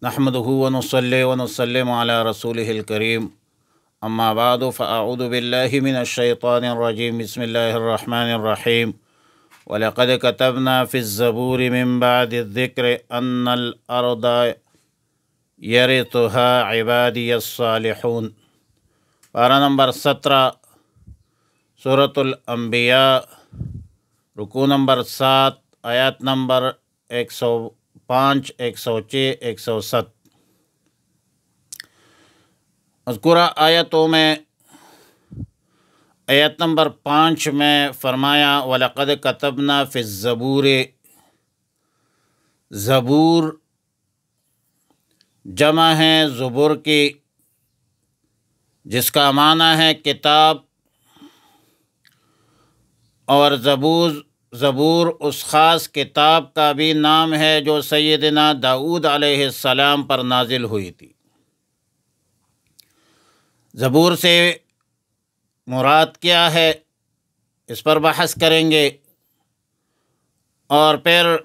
نحمدہ ونصلی ونسلم علی رسولہ الکریم اما بعد فاعوذ باللہ من الشیطان الرجیم بسم اللہ الرحمن الرحیم وَلَقَدْ كَتَبْنَا فِي الزَّبُورِ مِن بَعْدِ الذِّكْرِ أَنَّ الْأَرْضَ يَرِثُهَا عِبَادِيَ الصَّالِحُونَ۔ پارہ نمبر 17 سورۃ الانبیاء، رکوع نمبر 7، آیات نمبر 105، 106، 107۔ مذکورہ آیتوں میں آیت نمبر 5 میں فرمایا وَلَقَدْ كَتَبْنَا فِي الزَّبُورِ، زبور جمع ہے زبور کی، جس کا معنی ہے کتاب، اور زبور اس خاص کتاب کا بھی نام ہے جو سیدنا داؤد علیہ السلام پر نازل ہوئی تھی۔ زبور سے مراد کیا ہے، اس پر بحث کریں گے، اور پھر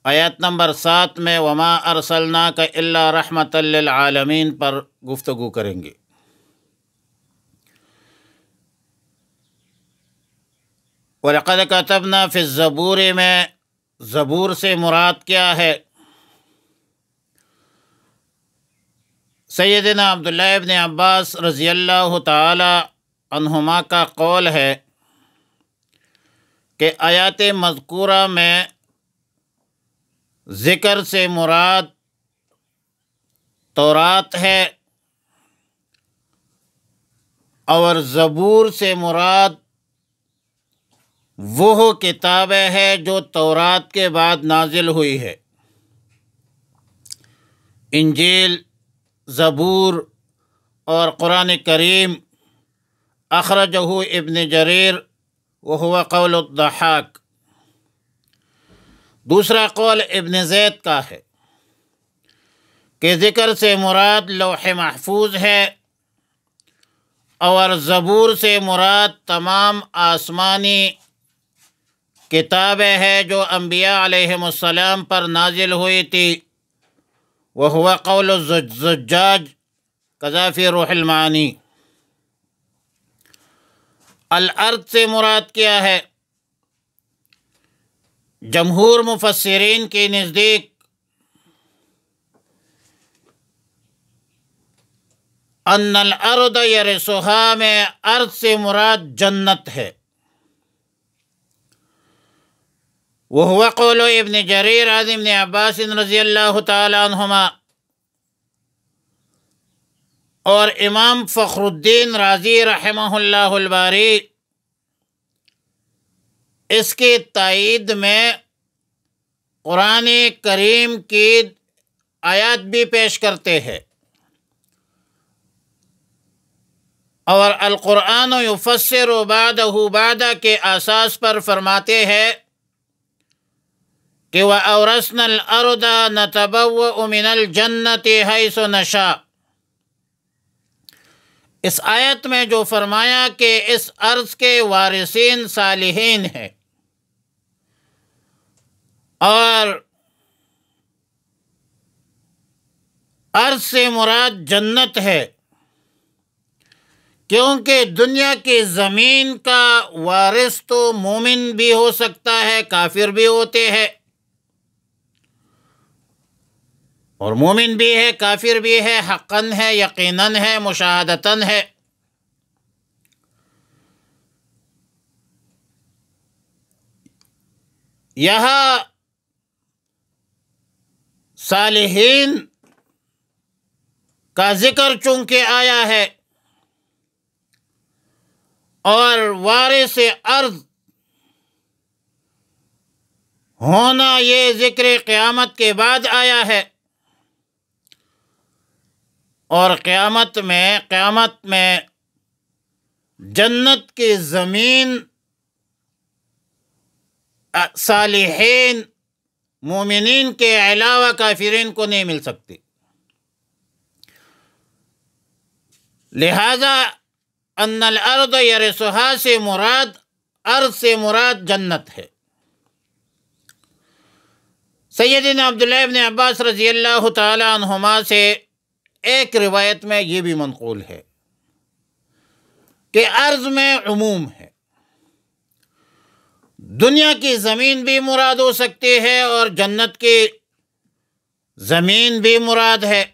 آیت نمبر 7 میں وما ارسلناک الا رحمۃ للعالمین پر گفتگو کریں گے۔ وَلَقَدْ كَتَبْنَا فِي الزَّبُورِ میں زبور سے مراد کیا ہے؟ سیدنا عبداللہ ابن عباس رضی اللہ تعالی عنہما کا قول ہے کہ آیات مذکورہ میں ذکر سے مراد تورات ہے، اور زبور سے مراد وہ کتابیں ہے جو تورات کے بعد نازل ہوئی ہے۔ انجیل، زبور اور قرآن کریم اخرجہ ابن جریر وہو قول الضحاک۔ دوسرا قول ابن زید کا ہے کہ ذکر سے مراد لوح محفوظ ہے، اور زبور سے مراد تمام آسمانی کتابیں ہیں جو انبیاء علیہم السلام پر نازل ہوئی تھی، وہو قول الزجاج کذا فی روح المعانی۔ الارض سے مراد کیا ہے؟ جمہور مفسرین کے نزدیک ان الارض یرثها میں ارض سے مراد جنت ہے، وہو قول ابن جریر عن ابن عباس رضی اللہ تعالی عنہما، اور امام فخر الدین رازی رحمہ اللہ الباری اس کی تائید میں قرآن کریم کی آیات بھی پیش کرتے ہیں، اور القرآن یفسر بعدہ بعدہ کے اساس پر فرماتے ہیں کہ وَأَوْرَثْنَا الْأَرْضَ نَتَبَوَّأُ مِنَ الْجَنَّةِ حَيْثُ نَشَاءُ۔ اس آیت میں جو فرمایا کہ اس ارض کے وارثین صالحین ہیں، اور ارض سے مراد جنت ہے، کیونکہ دنیا کی زمین کا وارث تو مومن بھی ہو سکتا ہے، کافر بھی ہوتے ہیں، اور مومن بھی ہے، کافر بھی ہے، حقاً ہے، یقیناً ہے، مشاہدتاً ہے۔ یہاں صالحین کا ذکر چونکہ آیا ہے، اور وارث ارض ہونا یہ ذکر قیامت کے بعد آیا ہے، اور قیامت میں جنت کی زمین صالحین مومنین کے علاوہ کافرین کو نہیں مل سکتی، لہذا ان الارض یرثها سے مراد ارض سے مراد جنت ہے۔ سیدنا عبداللہ ابن عباس رضی اللہ تعالی عنہما سے ایک روایت میں یہ بھی منقول ہے کہ ارض میں عموم ہے، دنیا کی زمین بھی مراد ہو سکتی ہے اور جنت کی زمین بھی مراد ہے۔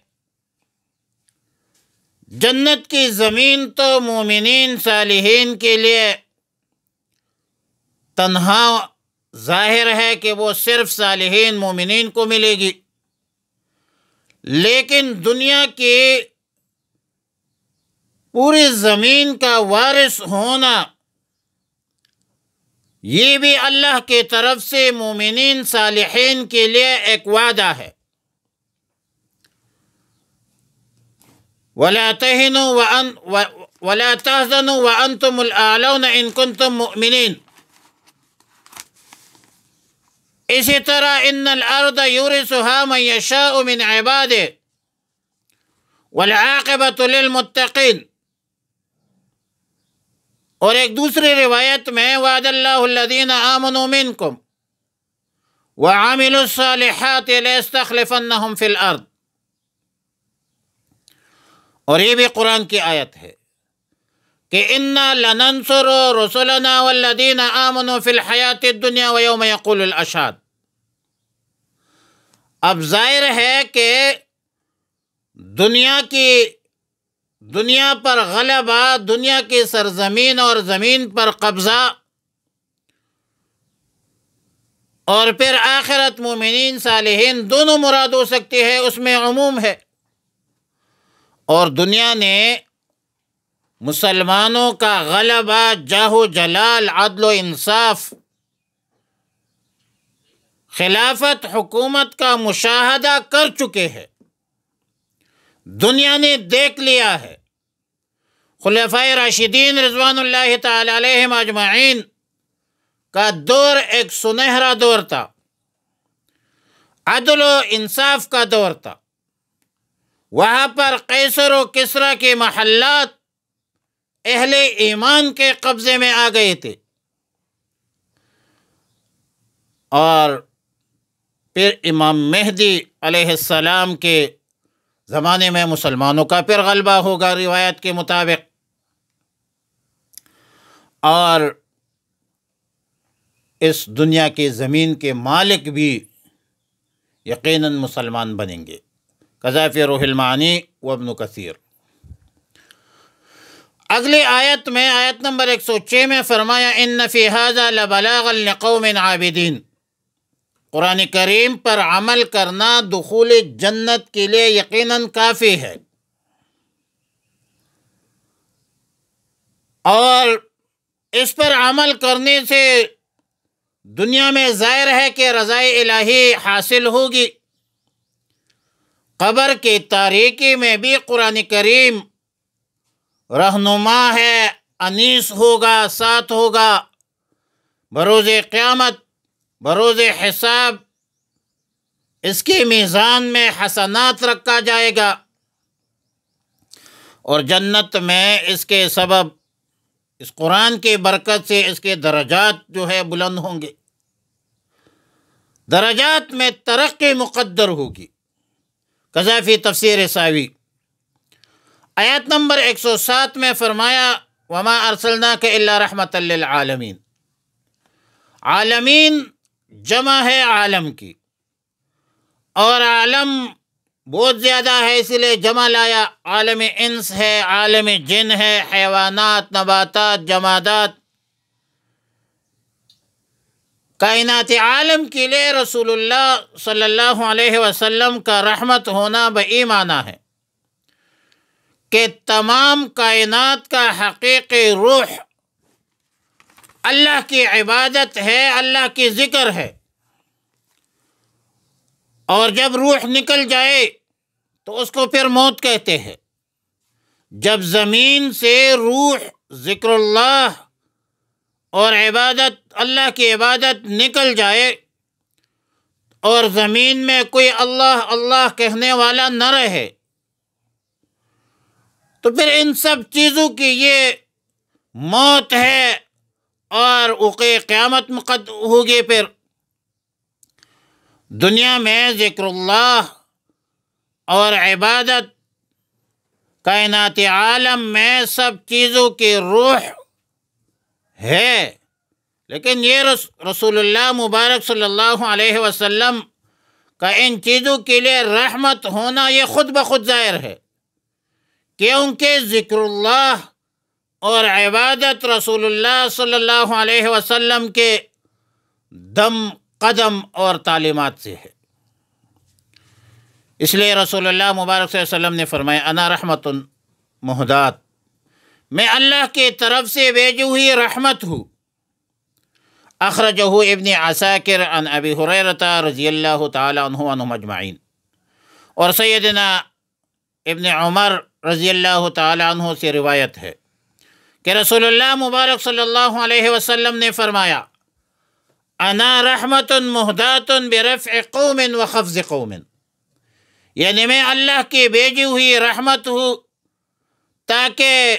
جنت کی زمین تو مومنین صالحین کے لیے تنہا ظاہر ہے کہ وہ صرف صالحین مومنین کو ملے گی، لیکن دنیا کی پوری زمین کا وارث ہونا یہ بھی اللہ کی طرف سے مومنین صالحین کے لیے ایک وعدہ ہے۔ وَلَا تَهِنُوا وَلَا تَحْزَنُوا وَأَنْتُمُ الْأَعْلَوْنَ إِن كُنتُم مُؤْمِنِينَ۔ اسی طرح ان الارض یورثها من یشاء من عباده والعاقبۃ للمتقین۔ اور ایک دوسری روایت میں وعد اللہ الذین آمنوا منکم وعملوا الصالحات لیستخلفنہم فی الارض۔ اور یہ بھی قرآن کی آیت ہے کہ انا لننصر رسلنا والذین آمنوا فی الحیاۃ الدنیا ویوم یقول الاشہاد۔ اب ظاہر ہے کہ دنیا پر غلبہ، دنیا کی سرزمین اور زمین پر قبضہ، اور پھر آخرت مومنین صالحین دونوں مراد ہو سکتی ہے، اس میں عموم ہے۔ اور دنیا نے مسلمانوں کا غلبہ، جاہ و جلال، عدل و انصاف، خلافت، حکومت کا مشاہدہ کر چکے ہیں، دنیا نے دیکھ لیا ہے۔ خلفائے راشدین رضوان اللہ تعالی علیہم اجمعین کا دور ایک سنہرا دور تھا، عدل و انصاف کا دور تھا۔ وہاں پر قیصر و کسریٰ کے محلات اہل ایمان کے قبضے میں آ گئے تھے، اور پھر امام مہدی علیہ السلام کے زمانے میں مسلمانوں کا پھر غلبہ ہوگا روایت کے مطابق، اور اس دنیا کی زمین کے مالک بھی یقیناً مسلمان بنیں گے۔ قذا فی روح المعانی و ابن کثیر۔ اگلی آیت میں، آیت نمبر 106 میں فرمایا ان فی ھذا لبلاغا لقوم عابدین۔ قرآن کریم پر عمل کرنا دخول جنت کے لیے یقیناً کافی ہے، اور اس پر عمل کرنے سے دنیا میں ظاہر ہے کہ رضائے الہی حاصل ہوگی۔ قبر کی تاریکی میں بھی قرآن کریم رہنما ہے، انیس ہوگا، ساتھ ہوگا۔ بروز قیامت، بروز حساب اس کی میزان میں حسنات رکھا جائے گا، اور جنت میں اس کے سبب، اس قرآن کی برکت سے اس کے درجات جو ہے بلند ہوں گے، درجات میں ترقی مقدر ہوگی۔ قذا فی تفسیر ساوی۔ آیت نمبر 107 میں فرمایا وما ارسلناک الا رحمۃ للعالمین۔ عالمین جمع ہے عالم کی، اور عالم بہت زیادہ ہے، اس لیے جمع لایا۔ عالم انس ہے، عالم جن ہے، حیوانات، نباتات، جمادات، کائنات عالم کے لیے رسول اللہ صلی اللہ علیہ وسلم کا رحمت ہونا بئی معنی ہے کہ تمام کائنات کا حقیقی روح اللہ کی عبادت ہے، اللہ کی ذکر ہے، اور جب روح نکل جائے تو اس کو پھر موت کہتے ہیں۔ جب زمین سے روح، ذکر اللہ اور عبادت، اللہ کی عبادت نکل جائے، اور زمین میں کوئی اللہ اللہ کہنے والا نہ رہے، تو پھر ان سب چیزوں کی یہ موت ہے، اور وقوع قیامت ہوگی۔ پھر دنیا میں ذکر اللہ اور عبادت کائنات عالم میں سب چیزوں کی روح ہے، لیکن یہ رسول اللہ مبارک صلی اللہ علیہ وسلم کا ان چیزوں کے لیے رحمت ہونا یہ خود بخود ظاہر ہے، کیونکہ ذکر اللہ اور عبادت رسول اللہ صلی اللہ علیہ وسلم کے دم قدم اور تعلیمات سے ہے۔ اس لیے رسول اللہ مبارک صلی اللہ علیہ وسلم نے فرمایا انا رحمت مہدات، میں اللہ کی طرف سے بھیجی ہوئی رحمت ہوں۔ اخرجہ ابن عساکر عن ابی ہریرہ رضی اللہ تعالی عنہ وعنہم اجمعین۔ اور سیدنا ابن عمر رضی اللہ تعالی عنہ سے روایت ہے کہ رسول اللہ مبارک صلی اللہ علیہ وسلم نے فرمایا انا رحمت مہدات برفع قوم وخفض قوم، یعنی میں اللہ کی بھیجی ہوئی رحمت ہوں تاکہ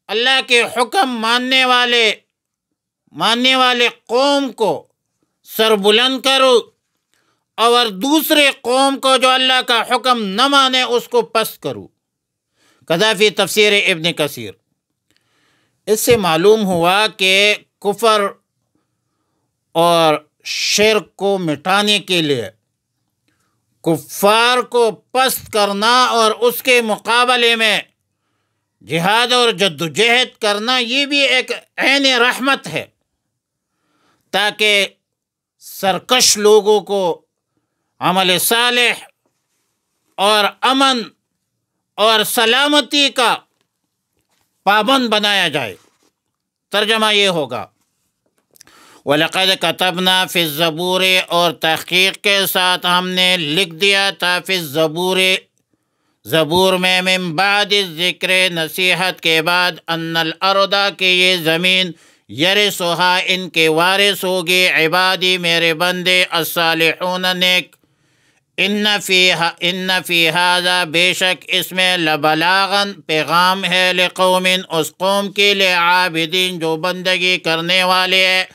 اللہ کے حکم ماننے والے قوم کو سر بلند کرو اور دوسرے قوم کو جو اللہ کا حکم نہ مانے اس کو پست کرو۔ کذا فی تفسیر ابن کثیر۔ اس سے معلوم ہوا کہ کفر اور شرک کو مٹانے کے لیے کفار کو پست کرنا اور اس کے مقابلے میں جہاد اور جدوجہد کرنا یہ بھی ایک عین رحمت ہے، تاکہ سرکش لوگوں کو عمل صالح اور امن اور سلامتی کا پابند بنایا جائے۔ ترجمہ یہ ہوگا وَلَقَدْ كَتَبْنَا فِي الزَّبُورِ، اور تحقیق کے ساتھ ہم نے لکھ دیا تھا فی الزبور، زبور میں، من بعد ذکر، نصیحت کے بعد، ان الارض، کہ یہ زمین، یرثھا، ان کے وارث ہوگی، عبادی، میرے بندے، الصالحون، نیک، ان فی ھذا، بے شک اس میں، لبلاغاً، پیغام ہے، لقوم، اس قوم کے لیے، عابدین، جو بندگی کرنے والے ہیں،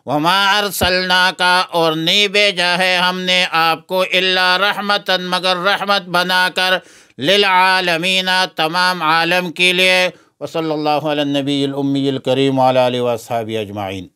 وما ارسلناک، اور نہیں بھیجا ہے ہم نے آپ کو، الا رحمتا، مگر رحمت بنا کر، للعالمین، تمام عالم کے لیے۔ وصلی اللہ علی النبی الامی الکریم وعلی آلہ واصحابہ اجمعین۔